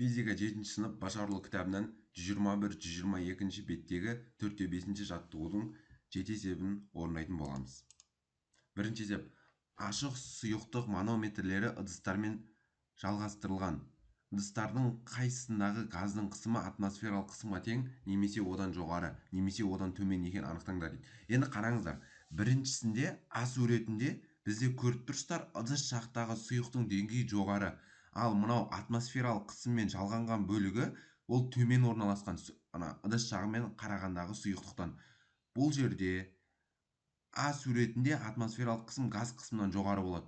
Физика 7 сынып башарылу кітабынан 121-122 беттегі 4-5 жаттығудың 7 есебін орындайтын боламыз. Бірінші есеп. Ашық сұйықтық манометрлері ыдыстармен жалғастырылған. Ыдыстардың қайсысындағы газдың қысымы атмосфералық қысымға тең, немесе одан жоғары, немесе одан төмен екенін анықтаңдар дейді. Енді қараңыздар, біріншісінде А суретінде бізде көріп тұрсыздар, ыдыс жақтағы сұйықтың деңгейі жоғары, ал мынау атмосфералық қысыммен жалғанған бөлігі ол төмен орналасқан, ыдыс жағымен қарағандағы сұйықтықтан. Бұл жерде А суретінде атмосфералық қысым газ қысымынан жоғары болады.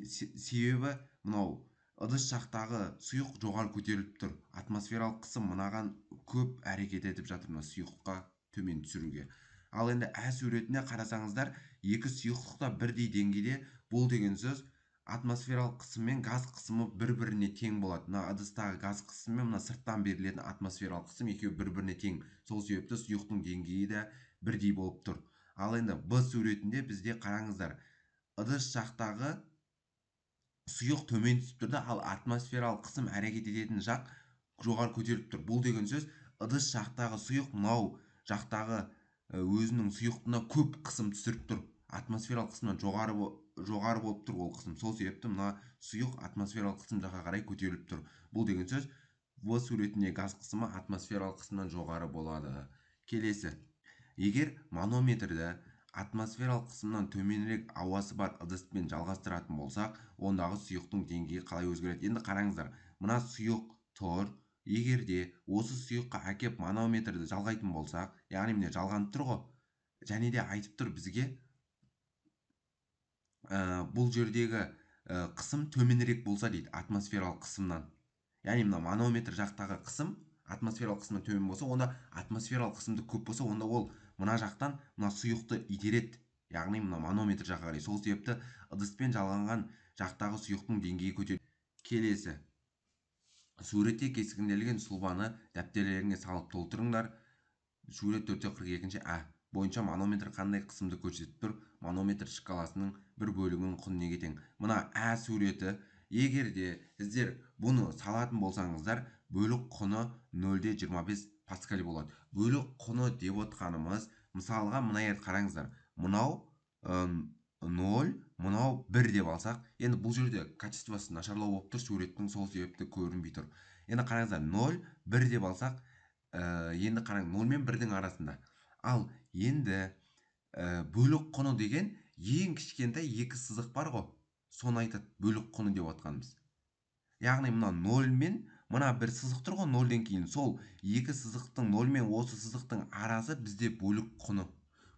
Себебі мынау ыдыс жақтағы сұйық жоғары көтеріліп тұр. Атмосфералық қысым мынаған көп әрекет етіп жатыр мына сұйықтыққа төмен түсіруге. Ал енді А суретіне қарасаңыздар, екі сұйықтық та бірдей деңгейде. Бұл деген сөз атмосфералық қысым мен газ қысымы бір-біріне тең болады. Мына ыдыстағы газ қысымы мен мына сырттан берілетін атмосфералық қысым екеуі бір-біріне тең. Сол себепті сұйықтың деңгейі де бірдей болып тұр. Ал енді Б суретінде бізде қараңыздар, ыдыс жақтағы сұйық төмен түсіп тұрды, ал атмосфералық қысым әрекет ететін жақ жоғары көтеріліп тұр. Бұл деген сөз ыдыс жақтағы сұйық мынау жақтағы өзінің сұйықтығына көп қысым түсіріп тұр. Атмосфералық қысымнан жоғары болып тұр ол қысым. Сол себепті мына сұйық атмосфералық қысым жаққа қарай көтеріліп тұр. Бұл деген сөз В суретінде газ қысымы атмосфералық қысымнан жоғары болады. Келесі. Егер манометрді атмосфералық қысымнан төменірек ауасы бар ыдыспен жалғастыратын болсақ, ондағы сұйықтың деңгейі қалай өзгереді? Енді қараңыздар, мына сұйық тұр. Егерде осы сұйыққа әкеп манометрді жалғайтын болсақ, яғни міне жалғанып тұр ғой, және де айтып тұр бізге бұл жердегі қысым төменірек болса дейді атмосфералық қысымнан. Яғни мына манометр жақтағы қысым атмосфералық қысымнан төмен болса, онда атмосфералық қысымды көп болса, онда ол мына жақтан мына сұйықты итереді, яғни мына манометр жаққа қарай. Сол себепті ыдыспен жалғанған жақтағы сұйықтың деңгейі көтеріледі. Келесі. Суретте кескінделген сұлбаны дәптерлеріңе салып толтырыңдар. Сурет 4-42 А бойынша манометр қандай қысымды көрсетіп тұр? Манометр шкаласының бір бөлігінің құны неге тең? Мына А суреті, егерде сіздер бұны салатын болсаңыздар, бөлік құны 0,25 паскаль болады. Бөлік құны деп отқанымыз, мысалға мына қараңыздар, мынау 0, мынау 1 деп алсақ, енді бұл жерде качествосы нашарлау болып тұр, суреттің сол себепті көрінбей тұр. Енді қараңыздар, 0, 1 деп алсақ, енді қараң 0 мен 1-дің арасында. Ал енді бөлік құны деген ең кішкентай екі сызық бар ғой, соны айтады бөлік құны деп отқанымыз. Яғни мына 0 мен мына бір сызық тұр ғой, 0-ден кейін сол екі сызықтың 0 мен осы сызықтың арасы бізде бөлік құны.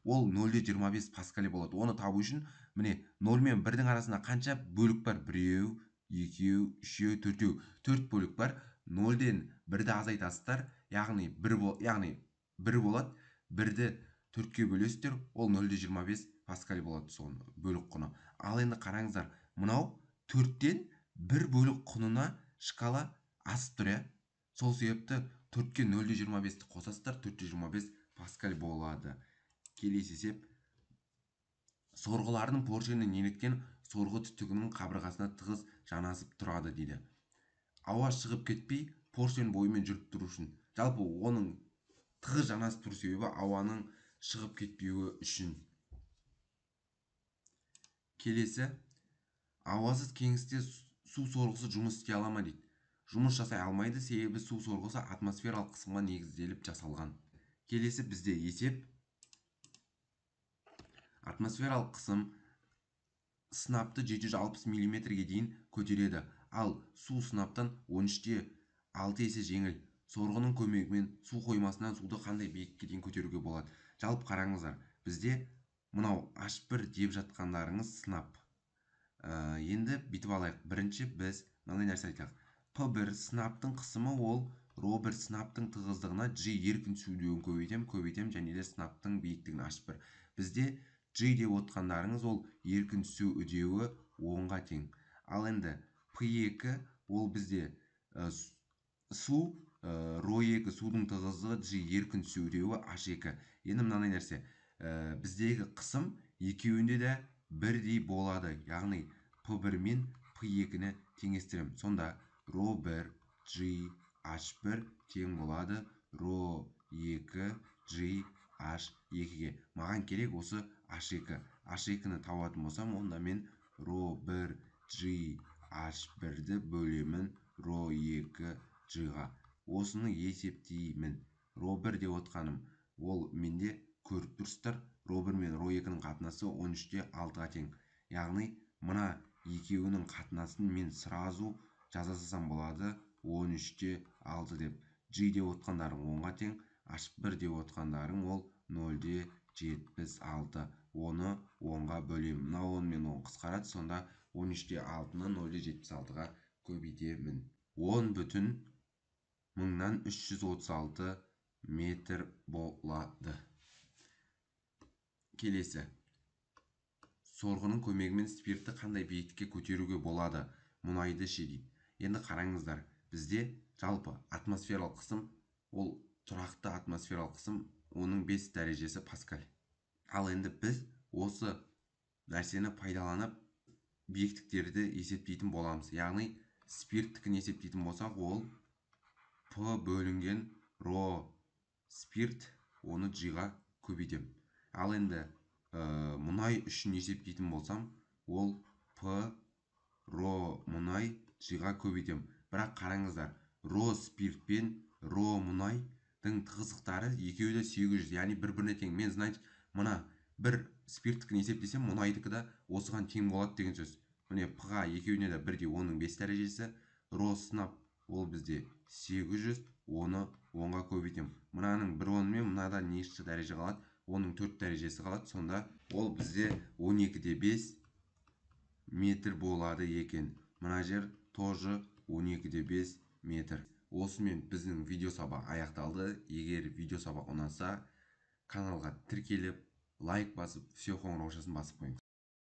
Ол 0,25 паскаль болады. Оны табу үшін міне 0 мен 1-дің арасында қанша бөлік бар? 1, 2, 3, 4. 4 бөлік бар. 0-ден 1-ді азайтасыздар, яғни 1 болады. 1-ді 4-ке бөлесіздер, ол 0,25 паскаль болады соның бөлік құны. Ал енді қараңыздар, мынау 4-тен 1 бөлік құнына шкала асып тұр, сол себепті 4-ке 0,25-ті қосасыздар, 4,25 паскаль болады. Келесі есеп. Сорғылардың поршені неліктен сорғы түтігінің қабырғасына тығыз жанасып тұрады дейді. Ауа шығып кетпей, поршен бойымен жүріп тұру үшін. Жалпы оның тығыз жанасып тұру себебі ауаның шығып кетпеуі үшін. Келесі. Ауасыз кеңістікте су сорғысы жұмыс істей ала ма дейді. Жұмыс жасай алмайды, себебі су сорғысы атмосфералық қысымға негізделіп жасалған. Келесі бізде есеп. Атмосфералық қысым сынапты 760 мм-ге дейін көтереді, ал су сынаптан 13-те 6 есе жеңіл. Сорғының көмегімен су қоймасынан суды қандай биіктікке дейін көтеруге болады? Жалпы қараңыздар, бізде мынау H1 деп жатқандарыңыз сынап. Енді бүйтіп алайық. Бірінші біз мынандай нәрсе айтайық. P1 сынаптың қысымы ол ρ1 сынаптың тығыздығына G еркін сөйлеуін көбейтем және де сынаптың биіктігін H1. Бізде G деп отқандарыңыз ол еркін түсу үдеуі 10-ға тең. Ал енді P2 ол бізде су, ρ2 судың тығыздығы, G еркін түсу үдеуі H2. Енді мынандай нәрсе, біздегі қысым екеуінде де бірдей болады. Яғни P1 мен P2-ні теңестірем. Сонда ρ1 G H1 тең болады ро 2 G H2-ге. Маған керек осы H2. H2-ні табатын болсам, онда мен ро 1 G H1-ді бөлемін ро 2 G-ға. Осыны есептеймін. Ро 1 деп отқаным, ол менде көріп тұрсыздар, ро 1 мен ро 2-нің қатынасы 13-6-ға тең. Яғни, мына екеуінің қатынасын мен сразу жаза салсам болады 13-6 деп. G деп отқандарың 10-ға тең, H1 деп отқандарың ол 0,76. Оны 10-ға бөлемін. Мына 10 мен 10 қысқарады, сонда 13-6-ны 0,76-ға көбейтемін. 10 бүтін 1336 метр болады. Келесі. Сорғының көмегімен спиртті қандай биіктікке көтеруге болады? Мұнайды ше дейді. Енді қараңыздар, бізде жалпы атмосфералық қысым, ол тұрақты атмосфералық қысым, оның 5 дәрежесі паскаль. Ал енді біз осы нәрсені пайдаланып биіктіктерді есептейтін боламыз. Яғни спирттікін есептейтін болсақ, ол P бөлінген ро спирт, оны G-ға көбейтем. Ал енді мұнай үшін есептейтін болсам, ол P ро мұнай G-ға көбейтем. Бірақ қараңыздар, ро спирт пен ро мұнайдың тығыздықтары екеуі де 800, яғни бір-біріне тең. Мен значит, мына бір спирттікін есептесем, мұнайдікі де осыған тең болады деген сөз. Міне P-ға екеуіне де бірдей, оның 5 дәрежесі, ро сынап ол бізде 800, оны 10-ға көбейтем. Мынаның 1 10 мен мынада нешті дәреже қалады? Оның 4 дәрежесі қалады. Сонда ол бізде 12-де 5 метр болады екен. Мына жер тоже 12-де 5 метр. Осымен біздің видео сабақ аяқталды. Егер видео сабақ ұнаса, каналға тіркеліп, лайк басып, все қоңыраушасын басып қойыңыз.